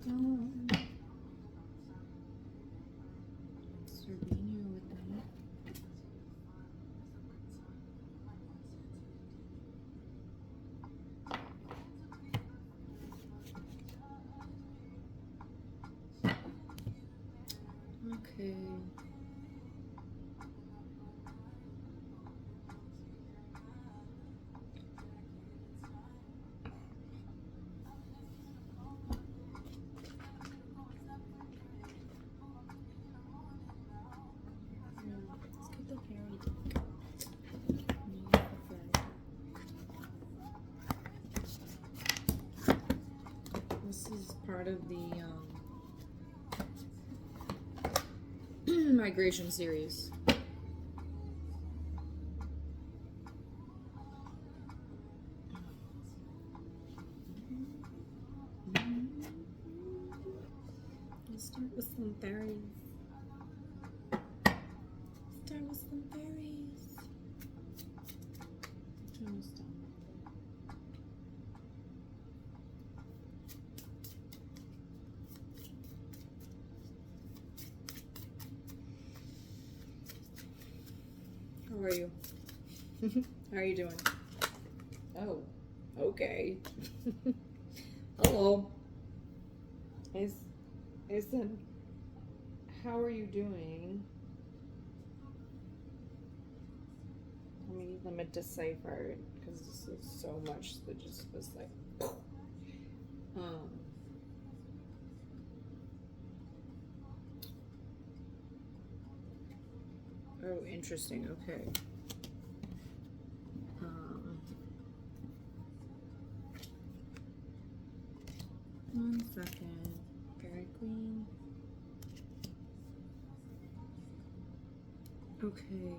Thanks for being here with me. Okay. Let's get the fairy deck. This is part of the migration series. Let's start with some fairies. How are you? How are you doing? Oh, okay. Hello. I said, how are you doing? Let me decipher it because this is so much that just was like, oh, interesting. Okay. One second. Fairy Queen. Okay.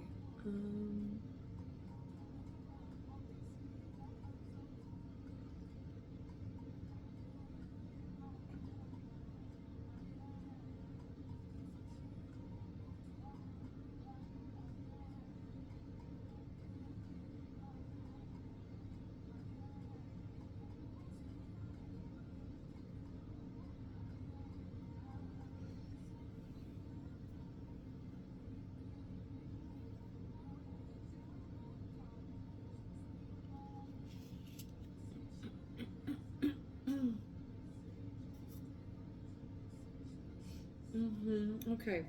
Okay.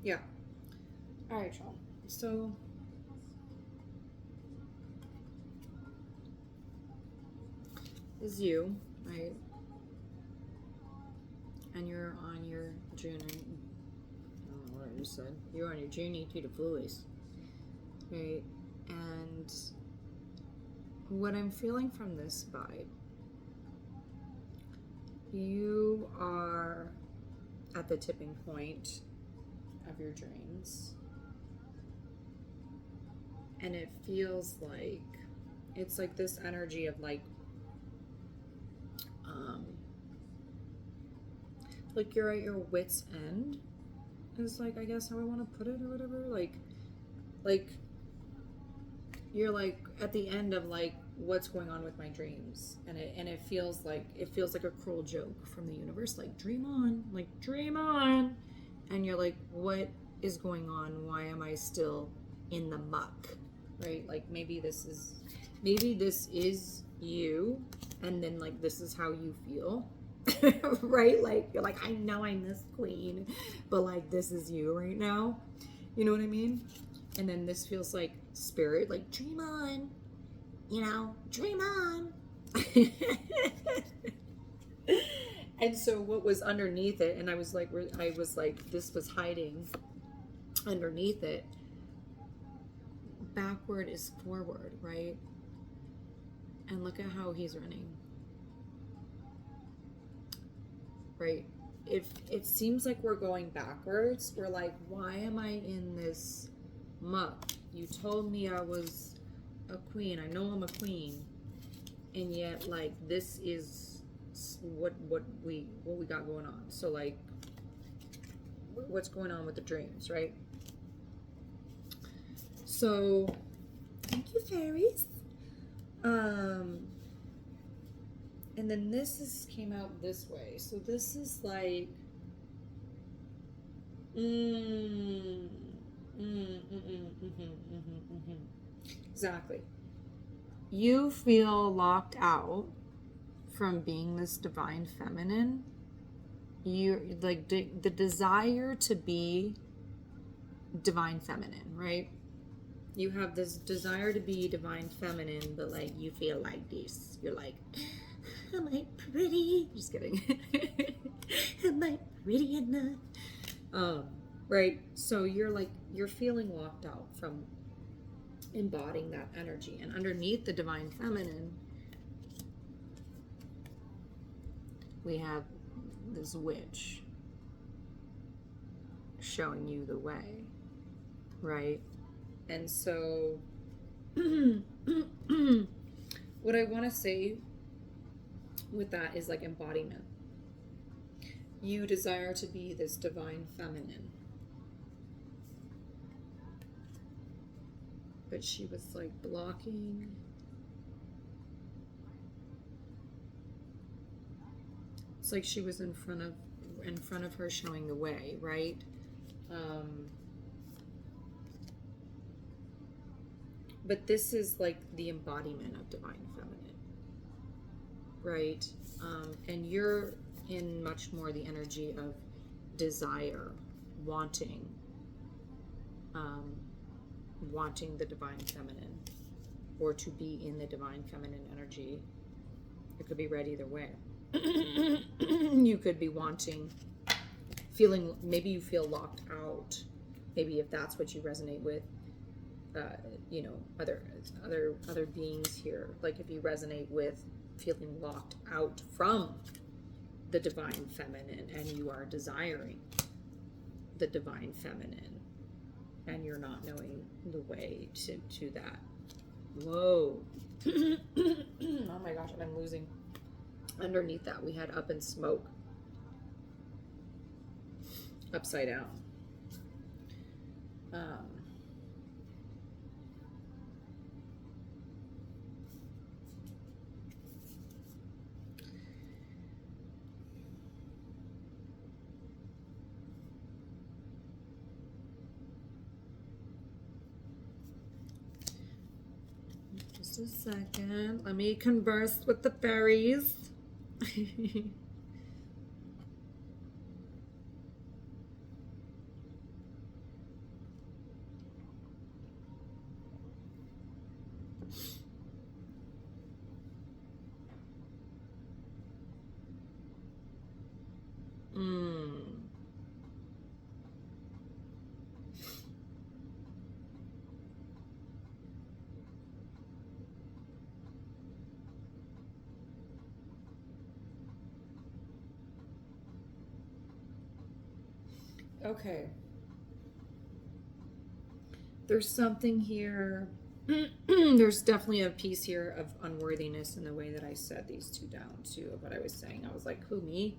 Yeah. All right, y'all. So this is you, right? And you're on your journey. I don't know what I just said. You're on your journey to the fullest, right? And what I'm feeling from this vibe, you are at the tipping point of your dreams. And it feels like it's like this energy of like you're at your wit's end is like, I guess how I want to put it or whatever. Like you're like at the end of like what's going on with my dreams, and it feels like a cruel joke from the universe, like dream on, and you're like, what is going on? Why am I still in the muck, right? Like maybe this is you, and then like this is how you feel. Right? Like you're like, I know I'm this queen, but like this is you right now. You know what I mean? And then this feels like spirit, like dream on, dream on. And so what was underneath it, and I was like, this was hiding underneath it. Backward is forward, right? And look at how he's running. Right? If it seems like we're going backwards, we're like, why am I in this muck? You told me I was a queen. I know I'm a queen. And yet like this is what we got going on. So like what's going on with the dreams, right? So thank you, fairies. And then came out this way. So this is like, exactly. You feel locked out from being this divine feminine. You like the desire to be divine feminine, right? You have this desire to be divine feminine, but like you feel like this. You're like, am I pretty? Just kidding. Am I pretty enough? Right. So you're feeling locked out from embodying that energy. And underneath the divine feminine, we have this witch showing you the way, right? And so what I want to say with that is like embodiment. You desire to be this divine feminine, but she was like blocking. It's like she was in front of her showing the way, right? But this is like the embodiment of divine feminine, right? And you're in much more the energy of desire, wanting the divine feminine, or to be in the divine feminine energy. It could be read either way. You could be feeling, maybe you feel locked out. Maybe if that's what you resonate with, other beings here. Like if you resonate with feeling locked out from the divine feminine, and you are desiring the divine feminine, and you're not knowing the way to that. Whoa. Oh my gosh, I'm losing. Underneath that, we had up in smoke, upside down. Just a second. Let me converse with the fairies. Okay. There's something here. There's definitely a piece here of unworthiness in the way that I said these two down too, of what I was saying. I was like, who, me?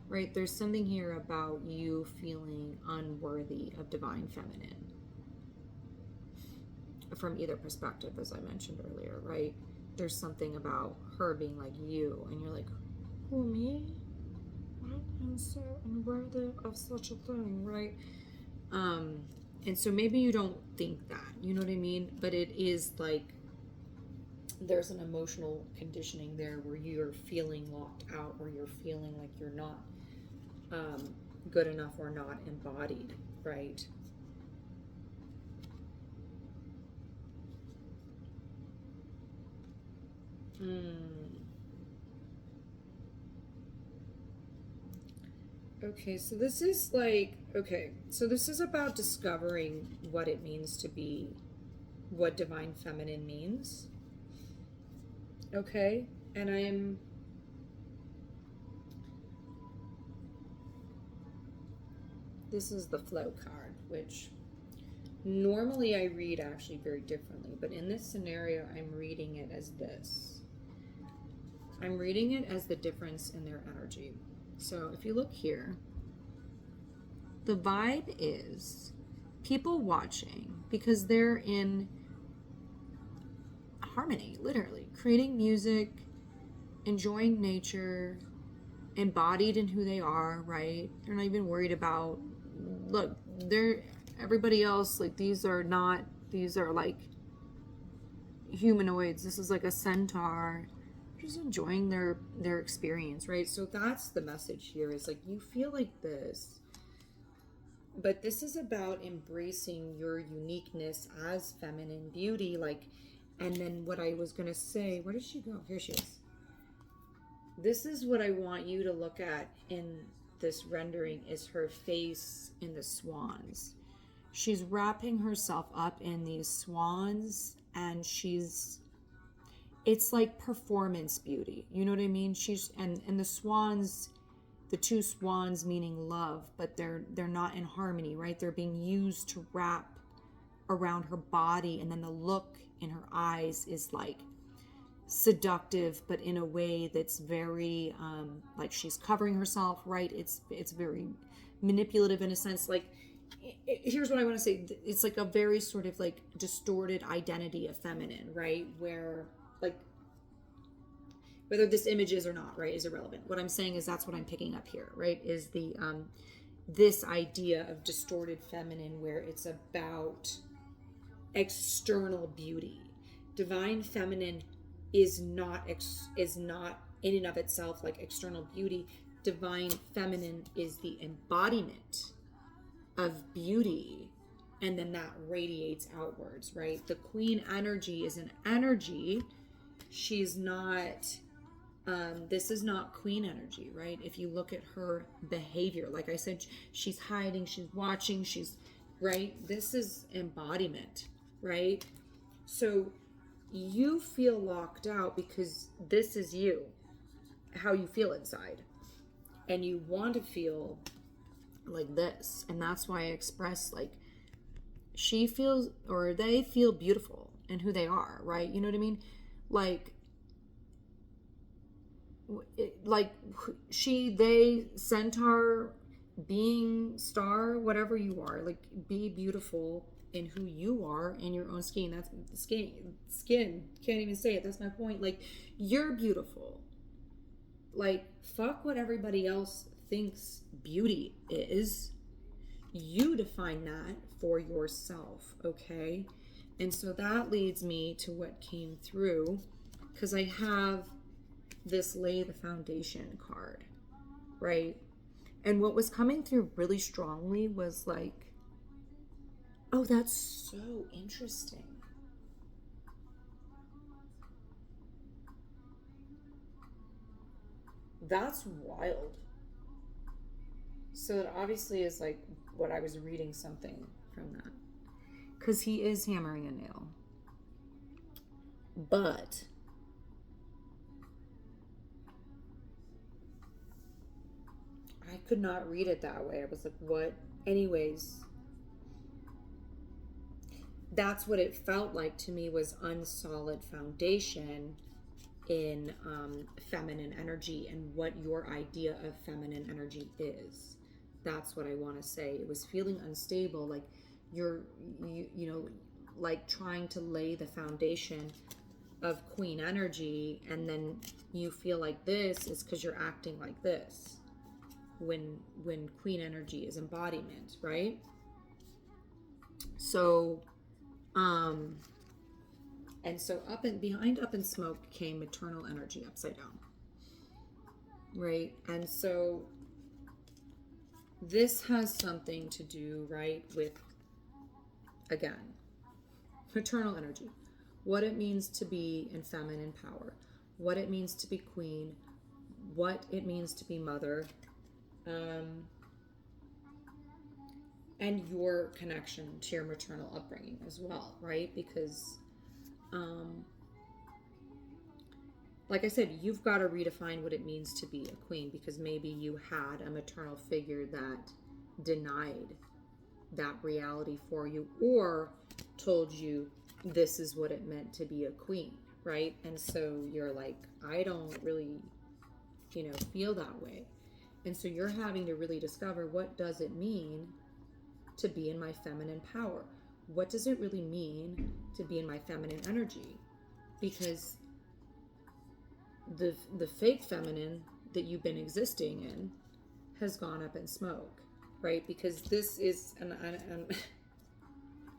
Right? There's something here about you feeling unworthy of divine feminine from either perspective, as I mentioned earlier, right? There's something about her being like you, and you're like, who, me? I'm so unworthy of such a thing, right? And so maybe you don't think that, you know what I mean? But it is like there's an emotional conditioning there where you're feeling locked out, or you're feeling like you're not good enough or not embodied, right? Okay, so this is like, so this is about discovering what it means to be, what divine feminine means. Okay, and this is the flow card, which normally I read actually very differently, but in this scenario, I'm reading it as this. I'm reading it as the difference in their energy. So if you look here, the vibe is people watching because they're in harmony, literally creating music, enjoying nature, embodied in who they are, right? They're not even worried about, look, they're, everybody else, like, these are not, these are like humanoids. This is like a centaur. Just enjoying their experience, right? So that's the message here, is like, you feel like this, but this is about embracing your uniqueness as feminine beauty. Like, and then what I was gonna say, where did she go? Here she is. This is what I want you to look at in this rendering, is her face in the swans. She's wrapping herself up in these swans, and it's like performance beauty. You know what I mean? And the swans, the two swans meaning love, but they're not in harmony, right? They're being used to wrap around her body, and then the look in her eyes is like seductive, but in a way that's very like she's covering herself, right? It's very manipulative in a sense. Like, here's what I want to say, it's like a very sort of like distorted identity of feminine, right? Where, like, whether this image is or not, right, is irrelevant. What I'm saying is that's what I'm picking up here, right? Is the this idea of distorted feminine, where it's about external beauty. Divine feminine is not in and of itself like external beauty. Divine feminine is the embodiment of beauty, and then that radiates outwards, right? The queen energy is an energy. She's not this is not queen energy, right? If you look at her behavior, like I said, she's hiding, she's watching, she's, right? This is embodiment, right? So you feel locked out because this is you, how you feel inside, and you want to feel like this. And that's why I express, like, she feels, or they feel beautiful in who they are, right? You know what I mean? Like they, centaur, being, star, whatever you are, like, be beautiful in who you are, in your own skin. That's skin, can't even say it, that's my point. Like, you're beautiful. Like, fuck what everybody else thinks beauty is. You define that for yourself, okay? And so that leads me to what came through, because I have this lay the foundation card, right? And what was coming through really strongly was like, oh, that's so interesting. That's wild. So it obviously is like what I was reading something from that. Because he is hammering a nail. But I could not read it that way. I was like, what? Anyways, that's what it felt like to me, was unsolid foundation in feminine energy, and what your idea of feminine energy is. That's what I want to say. It was feeling unstable, like you know, like trying to lay the foundation of queen energy, and then you feel like this is because you're acting like this, when queen energy is embodiment, right? So and so up and behind up in smoke came maternal energy upside down, right? And so this has something to do, right, with, again, maternal energy, what it means to be in feminine power, what it means to be queen, what it means to be mother, and your connection to your maternal upbringing as well, right? Because like I said, you've got to redefine what it means to be a queen, because maybe you had a maternal figure that denied that reality for you, or told you this is what it meant to be a queen, right? And so you're like, I don't really, feel that way. And so you're having to really discover, what does it mean to be in my feminine power? What does it really mean to be in my feminine energy? Because the fake feminine that you've been existing in has gone up in smoke, right? Because this is an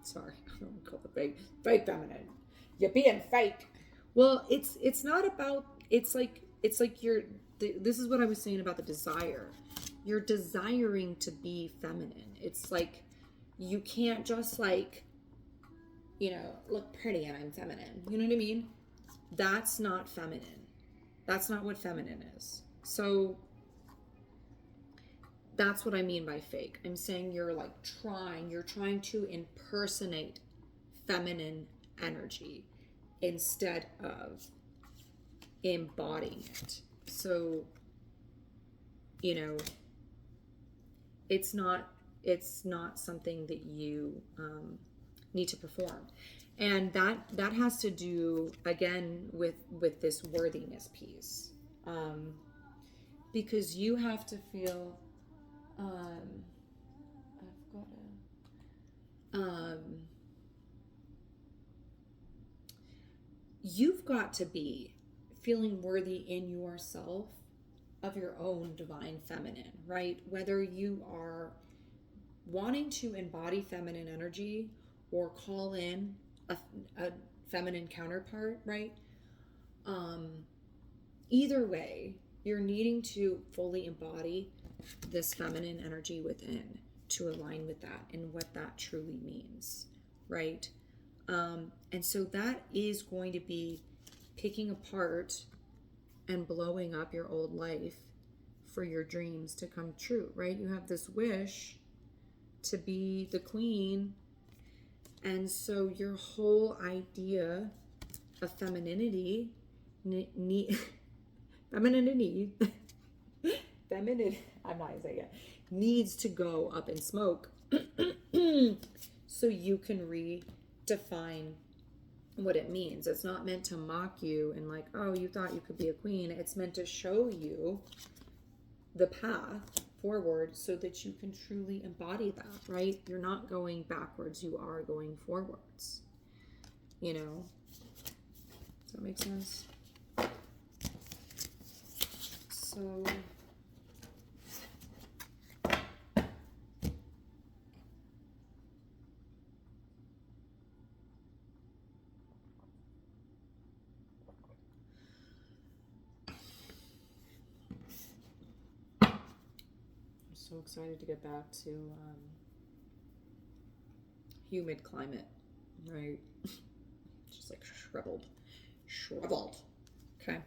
sorry, I don't call it fake feminine. You're being fake. Well, it's not about. It's like you're. This is what I was saying about the desire. You're desiring to be feminine. It's like you can't just like, look pretty and I'm feminine. You know what I mean? That's not feminine. That's not what feminine is. So that's what I mean by fake. I'm saying you're trying to impersonate feminine energy instead of embodying it. So, it's not something that you need to perform. And that has to do again with this worthiness piece. Because you have to feel I've got to you've got to be feeling worthy in yourself of your own divine feminine, right? Whether you are wanting to embody feminine energy or call in a feminine counterpart, right? Either way, you're needing to fully embody this feminine energy within to align with that and what that truly means, right? And so that is going to be picking apart and blowing up your old life for your dreams to come true, right? You have this wish to be the queen, and so your whole idea of femininity femininity feminine I'm not gonna say it needs to go up in smoke so you can redefine what it means. It's not meant to mock you and like, oh, you thought you could be a queen. It's meant to show you the path forward so that you can truly embody that, right? You're not going backwards, you are going forwards. Does that make sense? So so excited to get back to humid climate, right? Just like shriveled. Okay.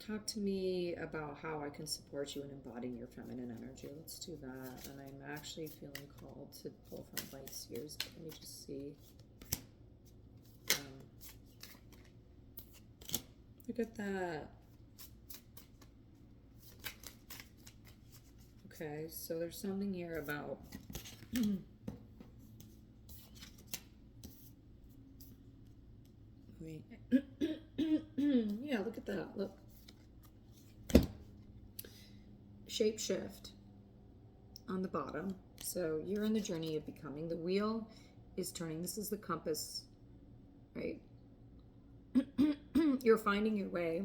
Talk to me about how I can support you in embodying your feminine energy. Let's do that. And I'm actually feeling called to pull from light spheres, but let me just see. Look at that. Okay, so there's something here about wait. Yeah, look at that. Look. Shape shift on the bottom. So you're in the journey of becoming. The wheel is turning. This is the compass, right? You're finding your way.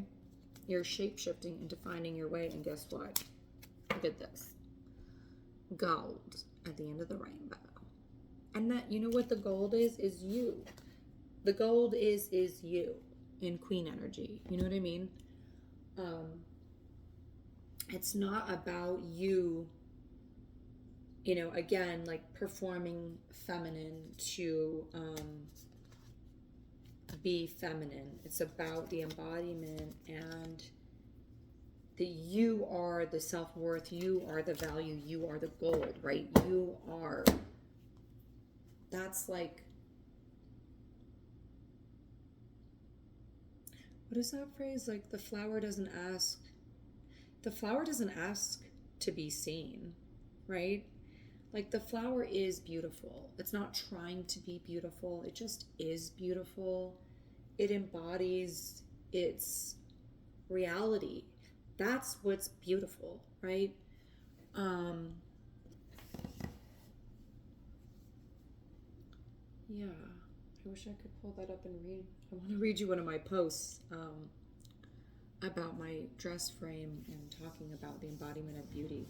You're shape shifting into finding your way. And guess what? Look at this. Gold at the end of the rainbow. And that, you know what the gold is you. The gold is you in queen energy. You know what I mean? It's not about you, again, like performing feminine to be feminine. It's about the embodiment and that you are the self-worth, you are the value, you are the gold, right? You are. That's like, what is that phrase? Like the flower doesn't ask to be seen, right? Like the flower is beautiful. It's not trying to be beautiful. It just is beautiful. It embodies its reality. That's what's beautiful, right? Yeah, I wish I could pull that up and read. I want to read you one of my posts about my dress frame and talking about the embodiment of beauty.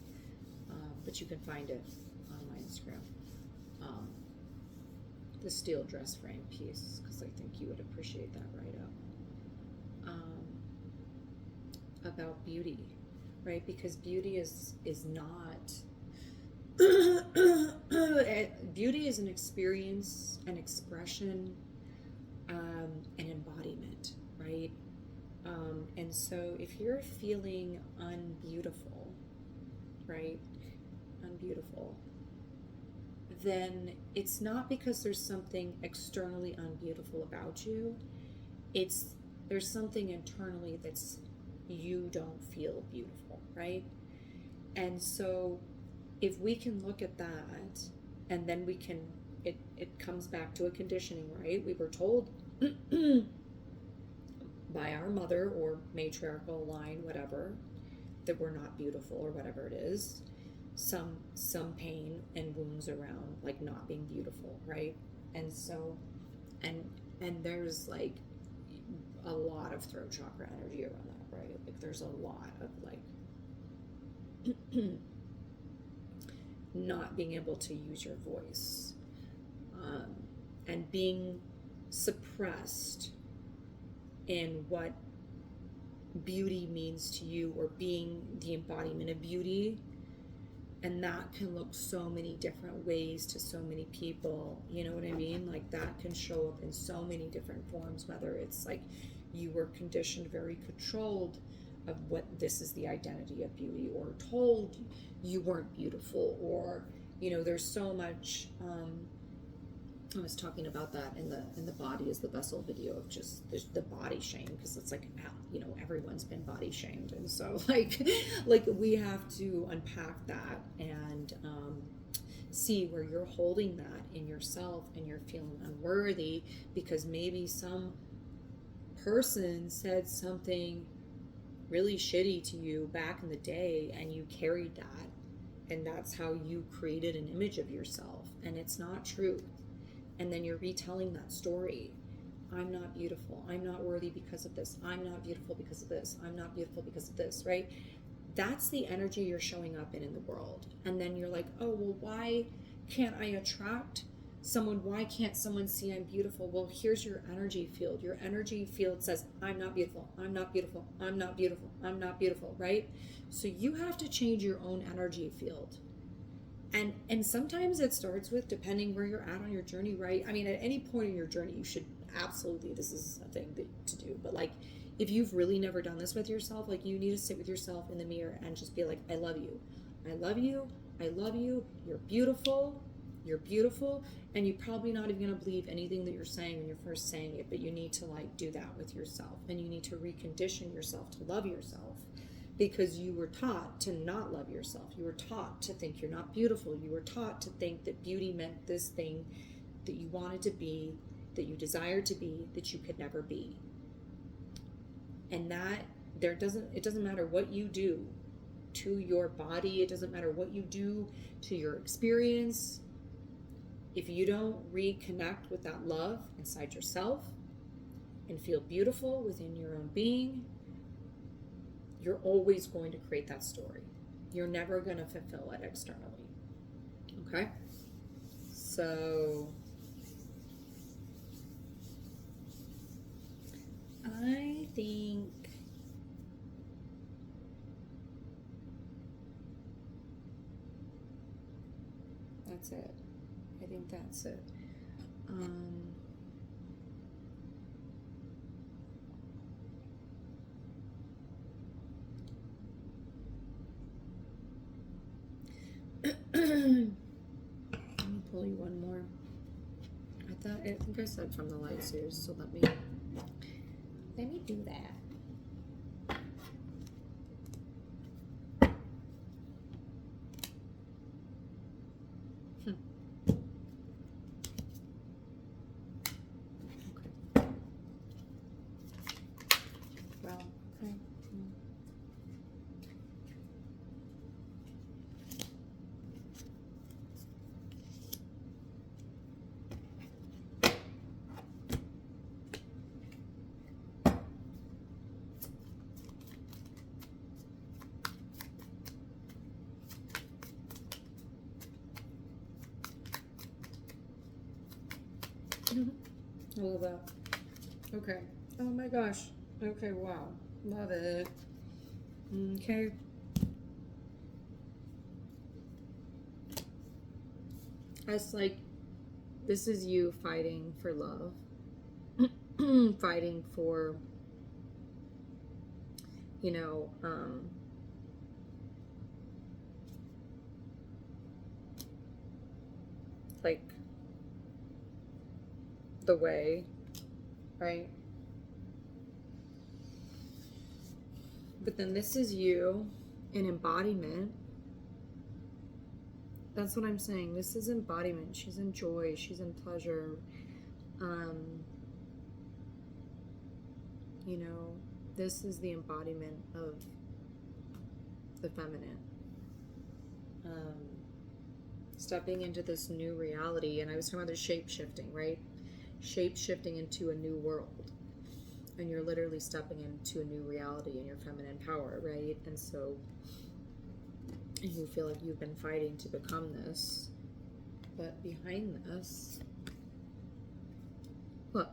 But you can find it on my Instagram. Um, the steel dress frame piece, because I think you would appreciate that write up. About beauty, right? Because beauty is not beauty is an experience, an expression, an embodiment, right? And so if you're feeling unbeautiful, right? Unbeautiful, then it's not because there's something externally unbeautiful about you. It's there's something internally that's you don't feel beautiful, right? And so if we can look at that, and then we can it comes back to a conditioning, right? We were told by our mother or matriarchal line, whatever, that we're not beautiful or whatever it is. Some pain and wounds around like not being beautiful, right? And so and there's like a lot of throat chakra energy around that, right? Like there's a lot of like not being able to use your voice, and being suppressed in what beauty means to you, or being the embodiment of beauty. And that can look so many different ways to so many people, you know what I mean? Like that can show up in so many different forms, whether it's like you were conditioned, very controlled of what this is the identity of beauty, or told you weren't beautiful, or there's so much. I was talking about that in the body is the vessel video of just the body shame, because it's like everyone's been body shamed, and so like we have to unpack that and see where you're holding that in yourself and you're feeling unworthy because maybe some person said something really shitty to you back in the day and you carried that, and that's how you created an image of yourself, and it's not true. And then you're retelling that story. I'm not beautiful. I'm not worthy because of this. I'm not beautiful because of this. I'm not beautiful because of this, right? That's the energy you're showing up in the world. And then you're like, oh, well, why can't I attract someone? Why can't someone see I'm beautiful? Well, here's your energy field. Your energy field says, I'm not beautiful. I'm not beautiful. I'm not beautiful. I'm not beautiful, right? So you have to change your own energy field. And sometimes it starts with, depending where you're at on your journey, right? I mean, at any point in your journey, you should absolutely, this is a thing to do. But like, if you've really never done this with yourself, like you need to sit with yourself in the mirror and just be like, I love you. I love you. I love you. You're beautiful. You're beautiful. And you're probably not even going to believe anything that you're saying when you're first saying it, but you need to like do that with yourself. And you need to recondition yourself to love yourself. Because you were taught to not love yourself. You were taught to think you're not beautiful. You were taught to think that beauty meant this thing that you wanted to be, that you desired to be, that you could never be. And that it doesn't matter what you do to your body, it doesn't matter what you do to your experience. If you don't reconnect with that love inside yourself and feel beautiful within your own being, you're always going to create that story. You're never going to fulfill it externally. Okay? So I think that's it. I think that's it. Let me pull you one more. I think I said from the light series, so let me do that. Okay. Well, okay. I love that. Okay. Oh my gosh. Okay, wow. Love it. Okay. It's like, this is you fighting for love. Fighting for, you know, like the way, right? But then this is you in embodiment. That's what I'm saying. This is embodiment. She's in joy. She's in pleasure. You know, this is the embodiment of the feminine. Stepping into this new reality. And I was talking about the shape shifting, right? Shape shifting into a new world. And you're literally stepping into a new reality in your feminine power, right? And so you feel like you've been fighting to become this. But behind this, look,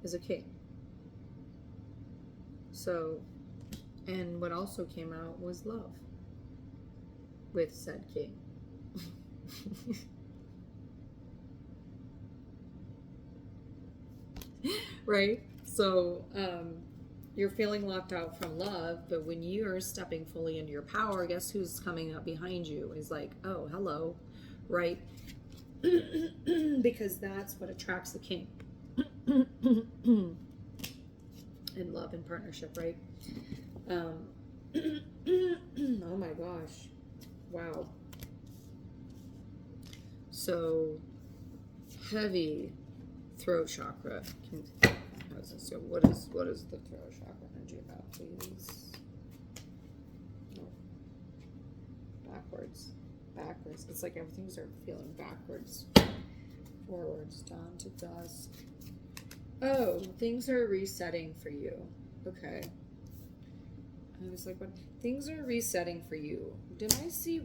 is a king. So, and what also came out was love with said king. Right? So, you're feeling locked out from love, but when you're stepping fully into your power, guess who's coming up behind you? Is like, oh, hello, right? Because that's what attracts the king. In love and partnership, right? Oh my gosh. Wow. So heavy throat chakra. How's this go? What is the throat chakra energy about, please? Oh. Backwards. It's like everything's feeling backwards. Forwards, dawn to dusk. Oh, things are resetting for you. Okay. I was like, what? Things are resetting for you. Did I see?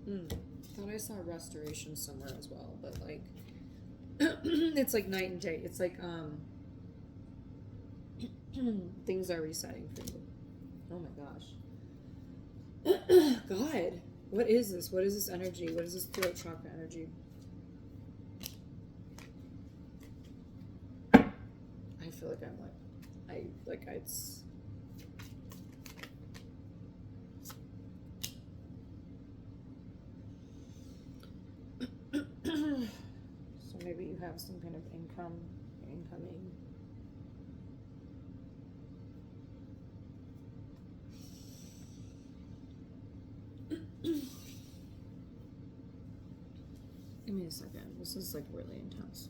Thought I saw restoration somewhere as well, but like, it's like night and day. It's like, things are resetting for you. Oh my gosh. God, what is this? What is this energy? What is this throat chakra energy? I feel like I'm it's. So maybe you have some kind of incoming. Give me a second. This is like really intense.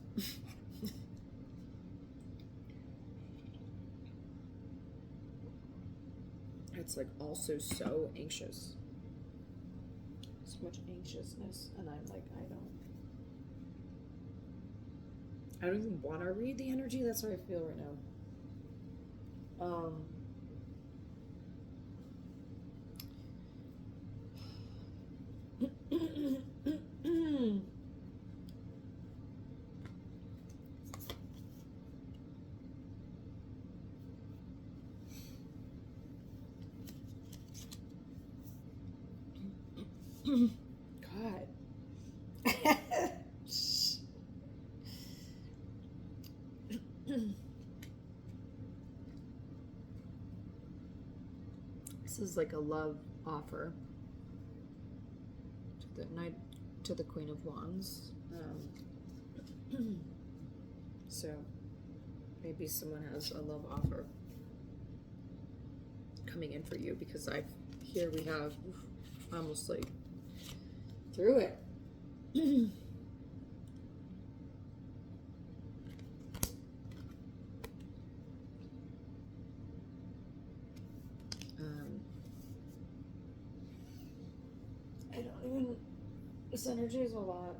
It's like also so anxious. So much anxiousness, and I'm like, I don't even want to read the energy. That's how I feel right now. God. This is like a love offer to the Queen of Wands. So maybe someone has a love offer coming in for you, because here we have almost like through it. I don't even. This energy is a lot.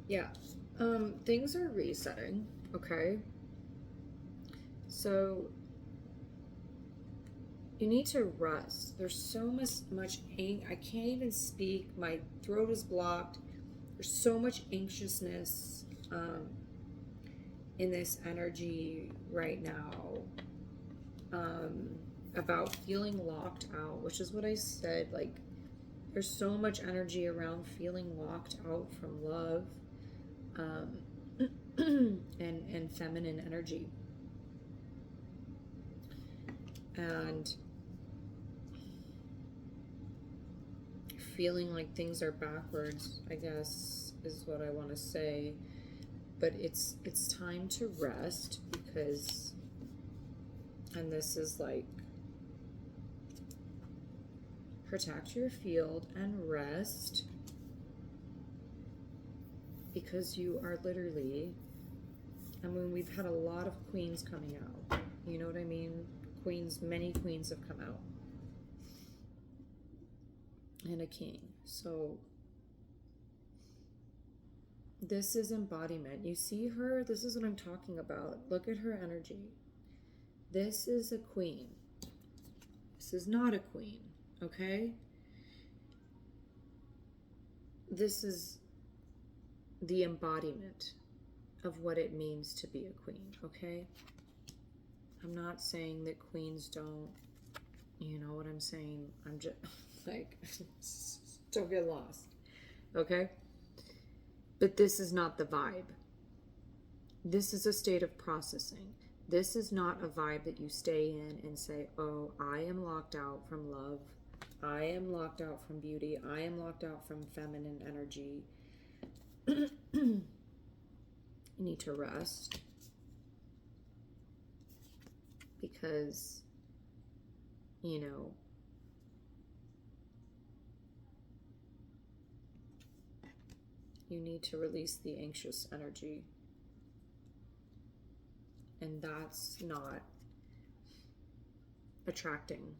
Yeah. Things are resetting, okay? So you need to rest. There's so much I can't even speak. My throat is blocked. There's so much anxiousness in this energy right now, um, about feeling locked out, which is what I said. Like, there's so much energy around feeling locked out from love, um, and feminine energy. And feeling like things are backwards, I guess, is what I want to say. But it's time to rest, because, and this is like, protect your field and rest, because you are literally, I mean, we've had a lot of queens coming out. You know what I mean? Queens, many queens have come out. And a king. So this is embodiment. You see her? This is what I'm talking about. Look at her energy. This is a queen. This is not a queen, okay? This is the embodiment of what it means to be a queen, okay? I'm not saying that queens don't, you know what I'm saying? I'm just like, don't get lost, okay? But this is not the vibe. This is a state of processing. This is not a vibe that you stay in and say, oh, I am locked out from love. I am locked out from beauty. I am locked out from feminine energy. You need to rest, because, you know, you need to release the anxious energy. And that's not attracting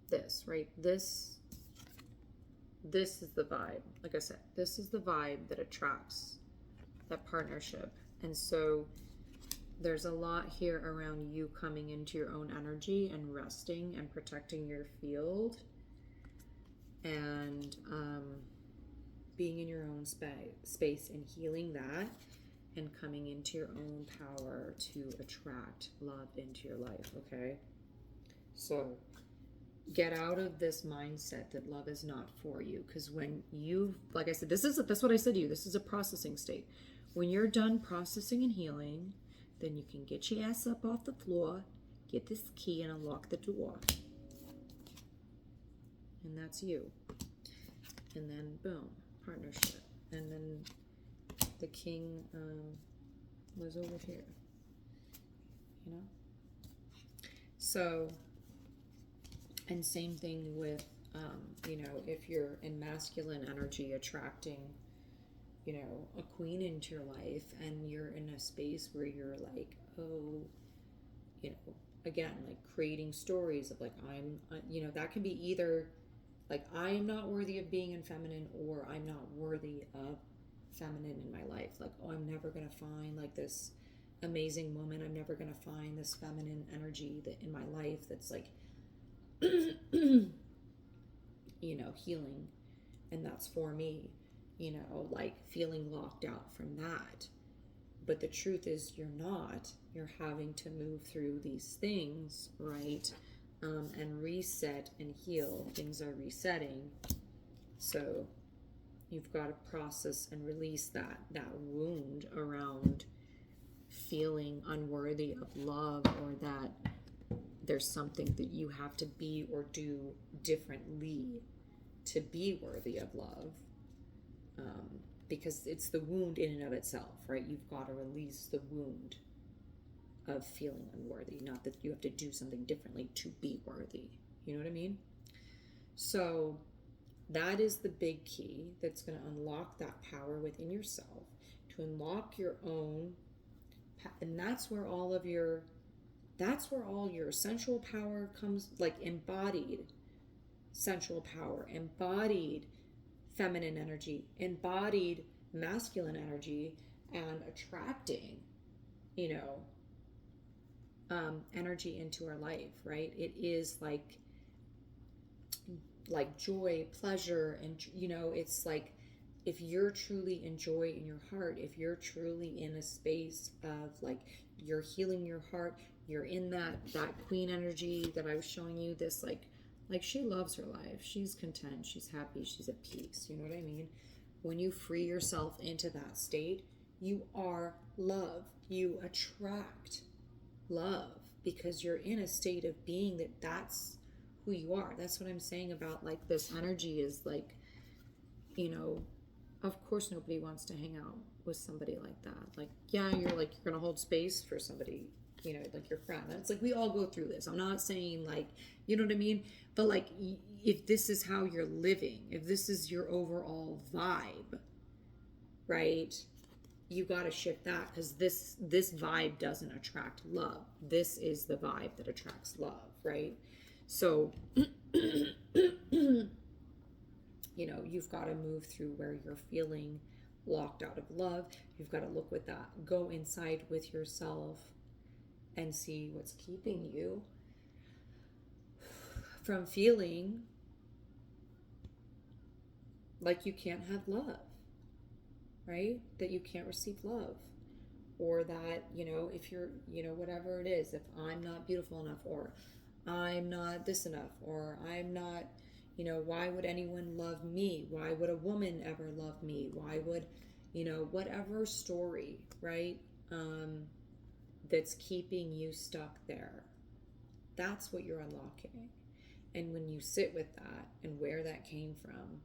this, right? This is the vibe. Like I said, this is the vibe that attracts that partnership. And so there's a lot here around you coming into your own energy and resting and protecting your field, and being in your own space and healing that, and coming into your own power to attract love into your life, okay? So get out of this mindset that love is not for you, because when you, like I said, that's what I said to you, this is a processing state. When you're done processing and healing, then you can get your ass up off the floor, get this key, and unlock the door. And that's you. And then boom, partnership. And then the king was over here, you know? So, and same thing with, you know, if you're in masculine energy, attracting, you know, a queen into your life, and you're in a space where you're like, oh, you know, again, like creating stories of like, you know, that can be either like, I am not worthy of being in feminine, or I'm not worthy of feminine in my life. Like, oh, I'm never going to find like this amazing woman. I'm never going to find this feminine energy that in my life that's like, you know, healing. And that's for me, you know, like feeling locked out from that. But the truth is, you're not. You're having to move through these things, right? And reset and heal. Things are resetting. So you've got to process and release that wound around feeling unworthy of love, or that there's something that you have to be or do differently to be worthy of love. Because it's the wound in and of itself, right? You've got to release the wound of feeling unworthy, not that you have to do something differently to be worthy. You know what I mean? So that is the big key that's going to unlock that power within yourself, to unlock your own, and that's where all your sensual power comes, like embodied sensual power, embodied feminine energy, embodied masculine energy and attracting, you know, energy into our life, right? It is like joy, pleasure, and you know, it's like if you're truly in joy in your heart, if you're truly in a space of like you're healing your heart, you're in that queen energy that I was showing you, this like she loves her life, she's content, she's happy, she's at peace, you know what I mean? When you free yourself into that state, you are love, you attract love because you're in a state of being that's who you are. That's what I'm saying about like this energy is like, you know, of course nobody wants to hang out with somebody like that. Like, yeah, you're gonna hold space for somebody, you know, like your friend. And it's like we all go through this. I'm not saying like, you know what I mean? But like if this is how you're living, if this is your overall vibe, right? You got to shift that because this vibe doesn't attract love. This is the vibe that attracts love, right? So you know, you've got to move through where you're feeling locked out of love. You've got to look with that, go inside with yourself and see what's keeping you from feeling like you can't have love, right? That you can't receive love. Or that, you know, if you're, you know, whatever it is, if I'm not beautiful enough, or I'm not this enough, or I'm not, you know, why would anyone love me? Why would a woman ever love me? Why would, you know, whatever story, right? That's keeping you stuck there. That's what you're unlocking. And when you sit with that and where that came from,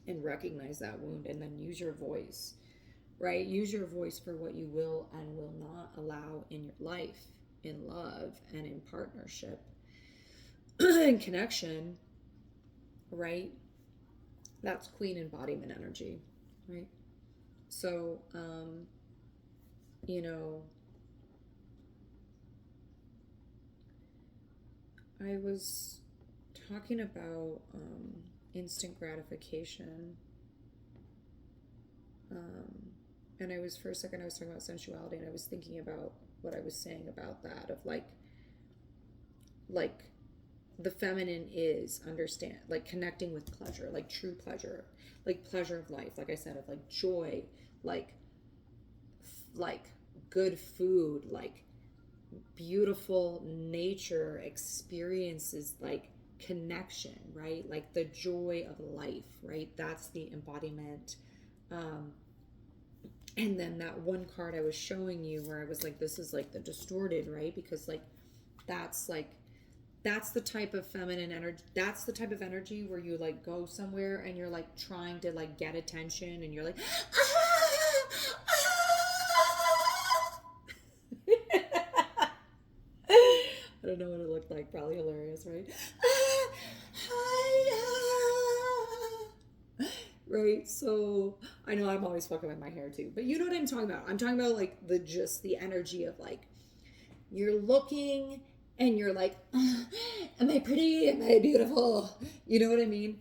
and recognize that wound, and then use your voice, right? Use your voice for what you will and will not allow in your life, in love and in partnership and connection, right? That's queen embodiment energy, right? So, you know, I was talking about instant gratification. And I was, for a second, I was talking about sensuality, and I was thinking about what I was saying about that, of like the feminine is understand, like connecting with pleasure, like true pleasure, like pleasure of life, like I said, of like joy, like good food, like beautiful nature experiences, like connection, right? Like the joy of life, right? That's the embodiment. And then that one card I was showing you where I was like, this is like the distorted, right? Because that's the type of feminine energy. That's the type of energy where you like go somewhere and you're like trying to like get attention and you're like, I don't know what it looked like. Probably hilarious, right? Right. So I know I'm always fucking with my hair too, but you know what I'm talking about. I'm talking about like the energy of like you're looking and you're like, am I pretty? Am I beautiful? You know what I mean?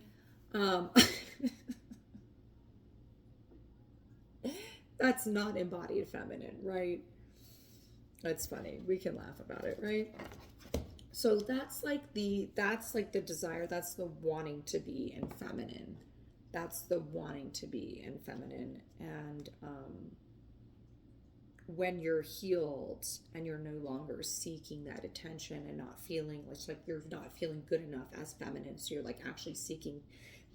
That's not embodied feminine, right? That's funny. We can laugh about it, right? So that's like the desire, that's the wanting to be in feminine. That's the wanting to be in feminine. And when you're healed and you're no longer seeking that attention and not feeling like you're not feeling good enough as feminine, so you're like actually seeking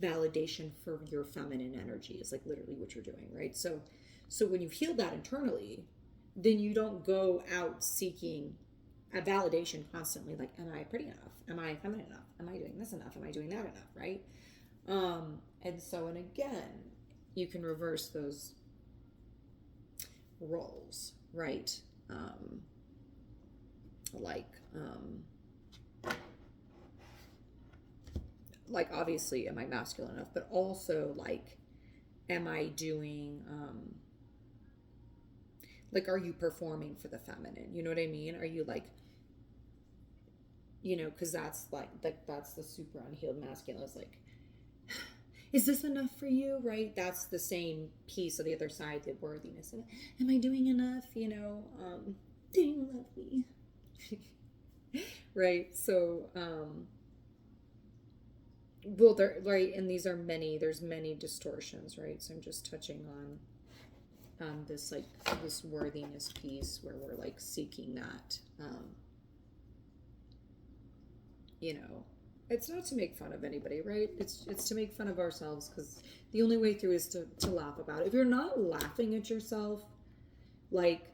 validation for your feminine energy is like literally what you're doing, right? So when you've healed that internally, then you don't go out seeking a validation constantly, like, am I pretty enough? Am I feminine enough? Am I doing this enough? Am I doing that enough? Right? And again, you can reverse those roles, right? Like, like obviously, am I masculine enough? But also, like, am I doing, like, are you performing for the feminine? You know what I mean? Are you like, you know, because that's like that's the super unhealed masculine. It's like, Is this enough for you? Right? That's the same piece of the other side, the worthiness. Am I doing enough? You know, do you love me? Right? So, well, there, right, and these are many, there's many distortions, right? So I'm just touching on this, like, this worthiness piece where we're like seeking that, you know, it's not to make fun of anybody, right? It's to make fun of ourselves, because the only way through is to laugh about it. If you're not laughing at yourself, like,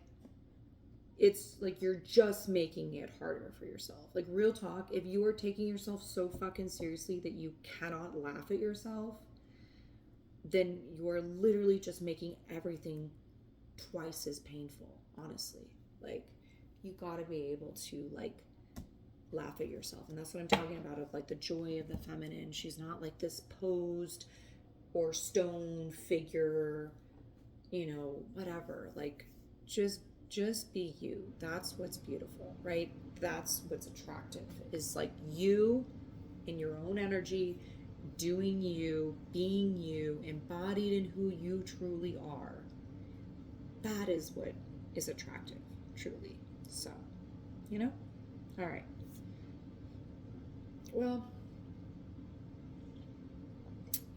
it's like you're just making it harder for yourself. Like, real talk, if you are taking yourself so fucking seriously that you cannot laugh at yourself, then you are literally just making everything twice as painful, honestly. Like, you gotta be able to, like, laugh at yourself. And that's what I'm talking about, of like the joy of the feminine. She's not like this posed or stone figure, you know, whatever. Like, just be you. That's what's beautiful, right? That's what's attractive, is like you in your own energy, doing you, being you, embodied in who you truly are. That is what is attractive, truly. So, you know? All right. Well,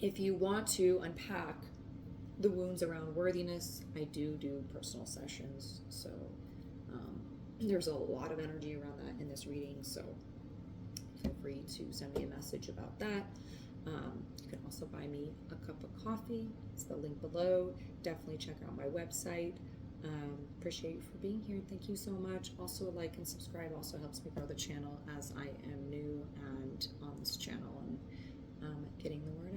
if you want to unpack the wounds around worthiness, I do personal sessions. So there's a lot of energy around that in this reading. So feel free to send me a message about that. You can also buy me a cup of coffee. It's the link below. Definitely check out my website. Appreciate you for being here. Thank you so much. Also, like and subscribe also helps me grow the channel, as I am new and on this channel and getting the word